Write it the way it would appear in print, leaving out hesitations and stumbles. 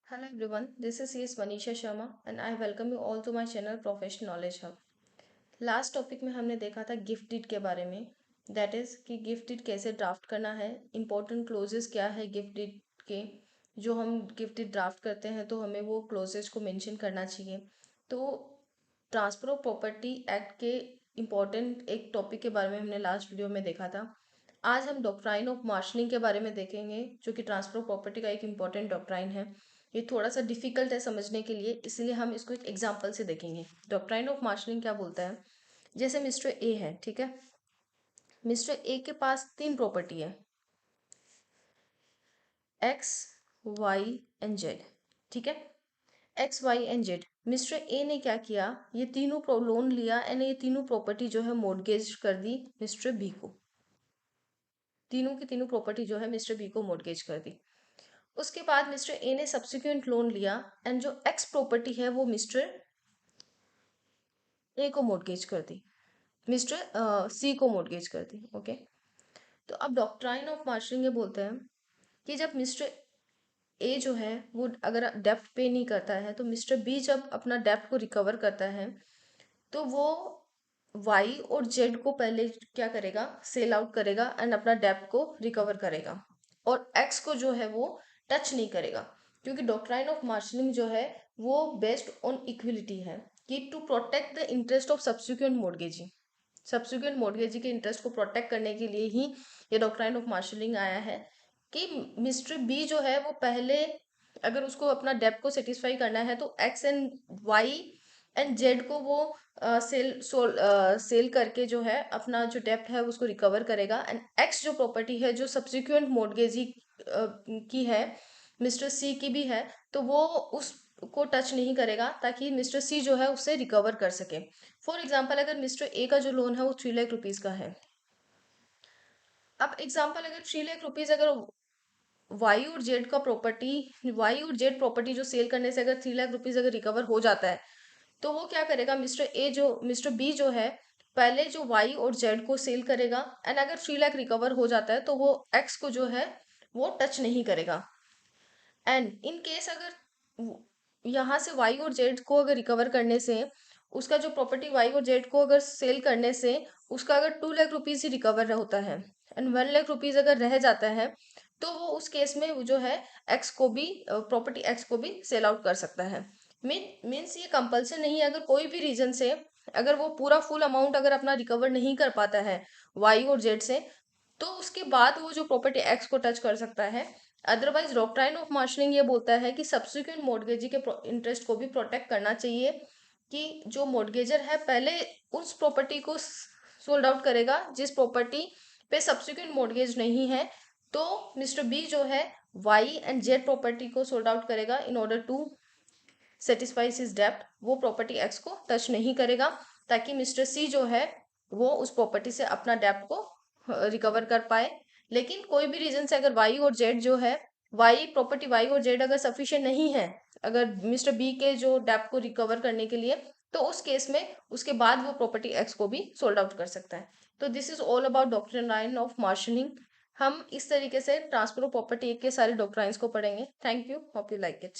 Hello everyone, this is CS Manisha Sharma and I welcome you all to my channel Professional Knowledge Hub. Last topic में हमने देखा था gift deed के बारे में, that is कि गिफ्ट डीड कैसे ड्राफ्ट करना है, इंपॉर्टेंट क्लोजेस क्या है गिफ्ट डीड के। जो हम गिफ्ट डीड ड्राफ्ट करते हैं तो हमें वो क्लोजेस को मेंशन करना चाहिए। तो ट्रांसफर ऑफ प्रॉपर्टी एक्ट के इम्पॉर्टेंट एक टॉपिक के बारे में हमने लास्ट वीडियो में देखा था। आज हम डॉक्ट्राइन ऑफ मार्शलिंग के बारे में देखेंगे, जो कि ट्रांसफर ऑफ प्रॉपर्टी का एक इम्पॉर्टेंट डॉक्ट्राइन है। ये थोड़ा सा डिफिकल्ट है समझने के लिए, इसलिए हम इसको एक एग्जांपल से देखेंगे। डॉक्ट्राइन ऑफ मार्शलिंग क्या बोलता है? जैसे मिस्टर ए है, ठीक है। मिस्टर ए के पास तीन प्रॉपर्टी है, एक्स, वाई एंड जेड, ठीक है। X, Y and Z. Mister A ने क्या किया, ये तीनों लोन लिया एंड ये तीनों प्रॉपर्टी जो है मोर्गेज कर दी मिस्टर बी को। तीनों की तीनों प्रॉपर्टी जो है मिस्टर बी को मोर्गेज कर दी। उसके बाद मिस्टर ए ने सब्सिक्वेंट लोन लिया एंड जो एक्स प्रॉपर्टी है वो मिस्टर ए को मोर्गेज कर दी, मिस्टर सी को मोर्गेज कर दी। ओके, तो अब डॉक्ट्राइन ऑफ मार्शलिंग ये बोलते हैं कि जब मिस्टर ए जो है वो अगर डेप्ट पे नहीं करता है, तो मिस्टर बी जब अपना डेप्ट को रिकवर करता है तो वो वाई और जेड को पहले क्या करेगा, सेल आउट करेगा एंड अपना डेप्ट को रिकवर करेगा, और एक्स को जो है वो टच नहीं करेगा। क्योंकि डॉक्ट्राइन ऑफ मार्शलिंग जो है वो बेस्ड ऑन इक्विलिटी है, कि to protect the interest of subsequent mortgagee, subsequent mortgagee के इंटरेस्ट को प्रोटेक्ट करने के लिए ही ये डॉक्ट्राइन ऑफ मार्शलिंग आया है, कि मिस्टर बी जो है वो पहले अगर उसको अपना डेप्ट को सेटिस्फाई करना है तो X and Y and Z को वो सेल करके जो है अपना जो डेप्ट है उसको रिकवर करेगा, एंड एक्स जो प्रॉपर्टी है जो सब्सिक्वेंट मोर्गेजी की है, मिस्टर सी की भी है, तो वो उसको टच नहीं करेगा ताकि मिस्टर सी जो है उससे रिकवर कर सके। फॉर एग्जाम्पल, अगर मिस्टर ए का जो लोन है वो 3 लाख रुपीज का है। अब एग्जाम्पल, अगर 3 लाख रुपीज अगर वाई और जेड का प्रॉपर्टी, वाई और जेड प्रॉपर्टी जो सेल करने से अगर 3 लाख रुपीज अगर रिकवर हो जाता है, तो वो क्या करेगा, मिस्टर बी जो है पहले जो वाई और जेड को सेल करेगा एंड अगर 3 लाख रिकवर हो जाता है तो वो एक्स को जो है वो टच नहीं करेगा। एंड इन केस अगर यहाँ से वाई और जेड को अगर रिकवर करने से, उसका जो प्रॉपर्टी वाई और जेड को अगर सेल करने से उसका अगर 2 लाख रुपीज ही रिकवर होता है एंड 1 लाख रुपीज अगर रह जाता है, तो वो उस केस में वो जो है एक्स को भी, प्रॉपर्टी एक्स को भी सेल आउट कर सकता है। मीन्स ये कंपल्सन नहीं है, अगर कोई भी रीजन से अगर वो पूरा फुल अमाउंट अगर अपना रिकवर नहीं कर पाता है वाई और जेड से, तो उसके बाद वो जो प्रॉपर्टी एक्स को टच कर सकता है। अदरवाइज डॉक्ट्राइन ऑफ मार्शलिंग ये बोलता है कि सब्सिक्वेंट मॉर्गेजी के इंटरेस्ट को भी प्रोटेक्ट करना चाहिए, कि जो मॉर्गेजर है पहले उस प्रॉपर्टी को सोल्ड आउट करेगा जिस प्रॉपर्टी पे सब्सिक्वेंट मॉर्गेज नहीं है, तो मिस्टर बी जो है वाई एंड जेड प्रॉपर्टी को सोल्ड आउट करेगा in order to satisfies his डेप्ट। वो प्रॉपर्टी एक्स को टच नहीं करेगा ताकि मिस्टर सी जो है वो उस प्रॉपर्टी से अपना डेप्ट को रिकवर कर पाए। लेकिन कोई भी रीजन से अगर वाई और जेड जो है, वाई और जेड अगर सफिशिएंट नहीं है अगर मिस्टर बी के जो डेप्ट को रिकवर करने के लिए, तो उस केस में उसके बाद वो प्रॉपर्टी एक्स को भी सोल्ड आउट कर सकता है। तो this is all about doctrine of marshalling. हम इस तरीके से ट्रांसफर ऑफ प्रॉपर्टी के सारे डॉक्ट्राइंस को पढ़ेंगे। Thank you, hope you like it.